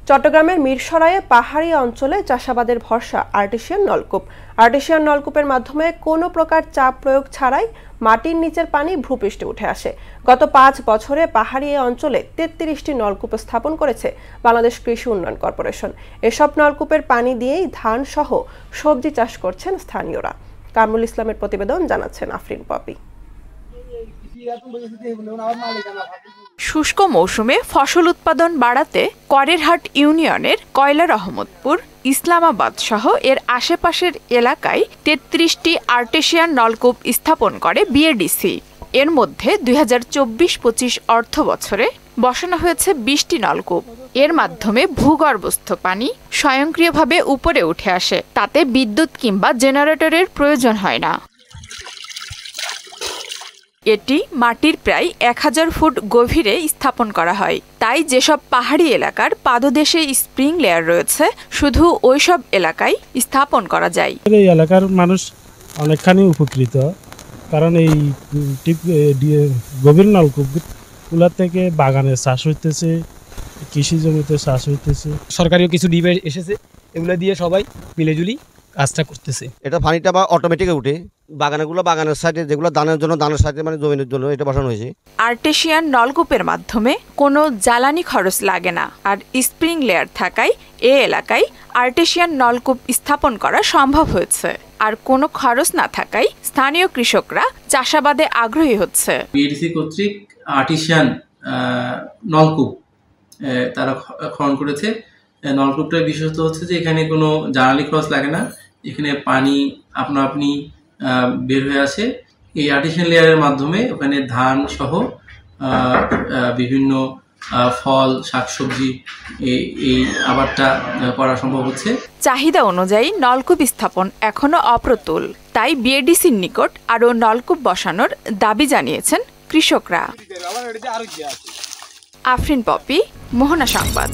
চট্টগ্রামের মিরসরাইয়ে পাহাড়ি অঞ্চলে চাষাবাদের ভরসা আর্টিসিয়ান নলকূপ। আর্টিসিয়ান নলকূপের মাধ্যমে কোনো প্রকার চাপ প্রয়োগ ছাড়াই মাটির নিচের পানি ভূপৃষ্ঠে উঠে আসে। গত 5 বছরে পাহাড়ি এই অঞ্চলে 33টি নলকূপ স্থাপন করেছে বাংলাদেশ কৃষি উন্নয়ন কর্পোরেশন। এসব নলকূপের পানি দিয়েই ধান সহ সবজি চাষ করছেন স্থানীয়রা। কামরুল ইসলামের প্রতিবেদন, জানাচ্ছেন আফরিন পপি। শুষ্ক মৌসুমে ফসল উৎপাদন বাড়াতে করেরহাট ইউনিয়নের কয়লা রহমতপুর, ইসলামাবাদ সহ এর আশেপাশের এলাকায় 33টি আর্টিসিয়ান নলকূপ স্থাপন করে বিএডিসি। এর মধ্যে 2024-25 অর্থ বছরে বসানো হয়েছে 20টি নলকূপ। এর মাধ্যমে ভূগর্ভস্থ পানি স্বয়ংক্রিয়ভাবে উপরে উঠে আসে, তাতে বিদ্যুৎ কিংবা জেনারেটরের প্রয়োজন হয় না। এটি মাটির প্রায় 1000 ফুট গভীরে স্থাপন করা হয়, তাই যেসব পাহাড়ি এলাকার পাদদেশে স্প্রিং লেয়ার রয়েছে শুধু ওইসব এলাকায় স্থাপন করা যায়। এই এলাকার মানুষ অনেকখানি উপকৃত, কারণ এই গভীর নলকূপগুলো থেকে বাগানে চাষ হইতেছে, কৃষি জমিতে চাষ হইতেছে। সরকারিও কিছু ডিবে এসেছে, এগুলো দিয়ে সবাই মিলেজুলি কাজটা করতেছে। এটা পানিটা বা অটোমেটিক উঠে বাগানের সাইডে, যেগুলো দানের জন্য দানের সাইডে মানে জমিনের জন্য এটা বসানো হয়েছে। আর্টিসিয়ান নলকূপের মাধ্যমে কোনো জ্বালানি খরচ লাগে না, আর স্প্রিং লেয়ার থাকায় এ এলাকায় আর্টিসিয়ান নলকূপ স্থাপন করা সম্ভব হয়েছে। আর কোনো খরচ না থাকায় স্থানীয় কৃষকরা চাষাবাদে আগ্রহী হচ্ছে। বিএডিসি কর্তৃক আর্টিসিয়ান নলকূপ তারা খনন করেছে। নলকূপটার বিশেষত্ব হচ্ছে যে এখানে কোনো জ্বালানি খরচ লাগে না, এখানে পানি আপনি বের হয়ে আসে। এই আর্টিসিয়ান লেয়ারের মাধ্যমে ওখানে ধান সহ বিভিন্ন ফল, শাকসবজি এই আবাদটা করা সম্ভব হচ্ছে। চাহিদা অনুযায়ী নলকূপ স্থাপন এখনো অপ্রতুল, তাই বিএডিসির নিকট আরও নলকূপ বসানোর দাবি জানিয়েছেন কৃষকরা। আফরিন পপি, মোহনা সংবাদ।